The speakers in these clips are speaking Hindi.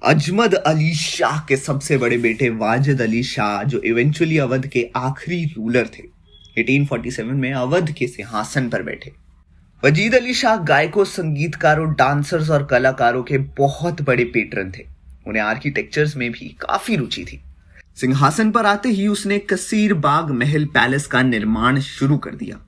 अजमद अली शाह के सबसे बड़े बेटे वाजिद अली शाह, जो इवेंचुअली अवध के आखिरी रूलर थे, 1847 में अवध के सिंहासन पर बैठे। वजीद अली शाह गायकों, संगीतकारों, डांसर्स और कलाकारों के बहुत बड़े पेट्रन थे। उन्हें आर्किटेक्चर्स में भी काफी रुचि थी। सिंहासन पर आते ही उसने कसीर बाग महल पैलेस का निर्माण शुरू कर दिया।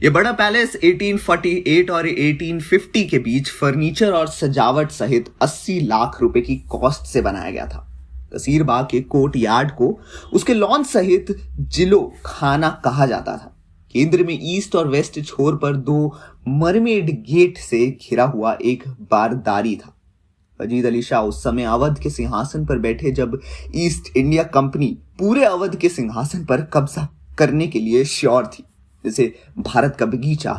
यह बड़ा पैलेस 1848 और 1850 के बीच फर्नीचर और सजावट सहित 80 लाख रुपए की कॉस्ट से बनाया गया था। कसीर बाग के कोर्ट यार्ड को उसके लॉन सहित जिलो खाना कहा जाता था। केंद्र में ईस्ट और वेस्ट छोर पर 2 मरमेड गेट से घिरा हुआ एक बारदारी था। वजीद अली शाह उस समय अवध के सिंहासन पर बैठे जब ईस्ट इंडिया कंपनी पूरे अवध के सिंहासन पर कब्जा करने के लिए श्योर थी, जैसे भारत का बगीचा,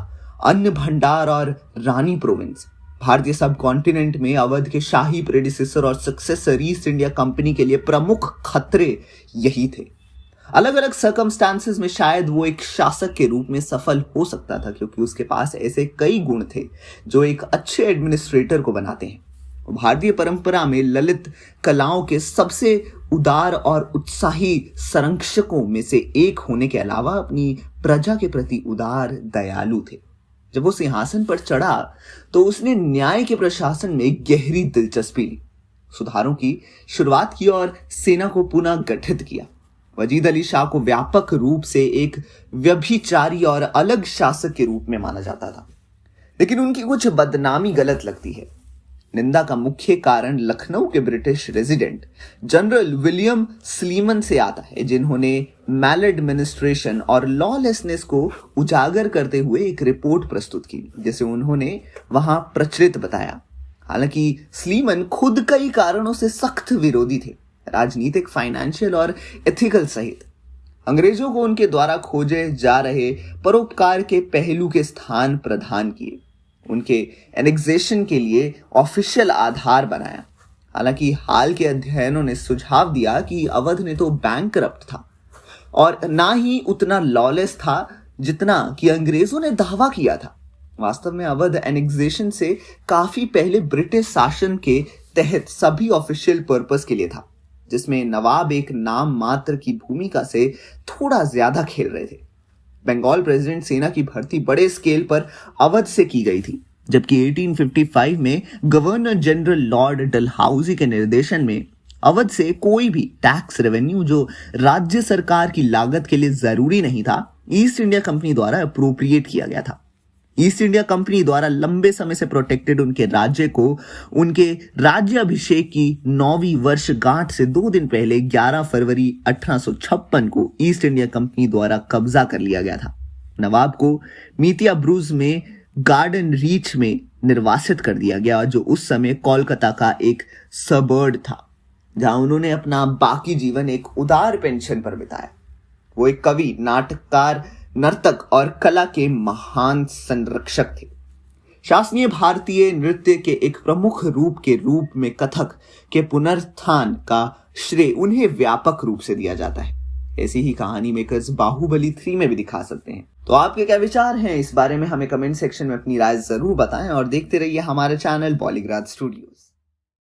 अन्न भंडार और रानी प्रोविंस। भारतीय सब कॉन्टिनेंट में अवध के शाही प्रेडिसेसर और सक्सेसर ईस्ट इंडिया कंपनी के लिए प्रमुख खतरे यही थे। अलग अलग सर्कमस्टांसेस में शायद वो एक शासक के रूप में सफल हो सकता था, क्योंकि उसके पास ऐसे कई गुण थे जो एक अच्छे एडमिनिस्ट्रेटर को बनाते हैं। भारतीय परंपरा में ललित कलाओं के सबसे उदार और उत्साही संरक्षकों में से एक होने के अलावा अपनी प्रजा के प्रति उदार दयालु थे। जब वो सिंहासन पर चढ़ा तो उसने न्याय के प्रशासन में गहरी दिलचस्पी ली, सुधारों की शुरुआत की और सेना को पुनः गठित किया। वजीद अली शाह को व्यापक रूप से एक व्यभिचारी और अलग शासक के रूप में माना जाता था, लेकिन उनकी कुछ बदनामी गलत लगती है। निंदा का मुख्य कारण लखनऊ के British resident general William Sleeman से आता है, जिन्होंने मैल एडमिनिस्ट्रेशन और लॉलेसनेस को उजागर करते हुए एक रिपोर्ट प्रस्तुत की, जिसे उन्होंने वहां प्रचलित बताया। हालांकि स्लीमन खुद कई कारणों से सख्त विरोधी थे, राजनीतिक, फाइनेंशियल और एथिकल सहित। अंग्रेजों को उनके द्वारा खोजे जा रहे परोपकार के पहलू के स्थान प्रदान किए, उनके एनेक्सेशन के लिए ऑफिशियल आधार बनाया। हालांकि हाल के अध्ययनों ने सुझाव दिया कि अवध ने तो बैंकरप्ट था और ना ही उतना लॉलेस था जितना कि अंग्रेजों ने दावा किया था। वास्तव में अवध एनेक्सेशन से काफी पहले ब्रिटिश शासन के तहत सभी ऑफिशियल पर्पस के लिए था, जिसमें नवाब एक नाम मात्र की भूमिका से थोड़ा ज्यादा खेल रहे थे। बंगाल प्रेसिडेंट सेना की भर्ती बड़े स्केल पर अवध से की गई थी, जबकि 1855 में गवर्नर जनरल लॉर्ड डलहौजी के निर्देशन में अवध से कोई भी टैक्स रेवेन्यू जो राज्य सरकार की लागत के लिए जरूरी नहीं था, ईस्ट इंडिया कंपनी द्वारा अप्रोप्रिएट किया गया था। ईस्ट इंडिया कंपनी द्वारा लंबे समय से प्रोटेक्टेड उनके राज्य को उनके राज्य अभिषेक की 9वीं वर्षगांठ से 2 दिन पहले 11 फरवरी 1856 को ईस्ट इंडिया कंपनी द्वारा कब्जा कर लिया गया था। नवाब को मीतिया ब्रूज में गार्डन रीच में निर्वासित कर दिया गया, जो उस समय कोलकाता का एक सबर्ड था, जहां उन्होंने अपना बाकी जीवन एक उदार पेंशन पर बिताया। वो एक कवि, नाटककार, नर्तक और कला के महान संरक्षक थे। शास्त्रीय भारतीय नृत्य के एक प्रमुख रूप के रूप में कथक के पुनरुत्थान का श्रेय उन्हें व्यापक रूप से दिया जाता है। ऐसी ही कहानी मेकर्स बाहुबली 3 में भी दिखा सकते हैं। तो आपके क्या विचार हैं इस बारे में? हमें कमेंट सेक्शन में अपनी राय जरूर बताएं और देखते रहिए हमारे चैनल बॉलीग्राज स्टूडियोज।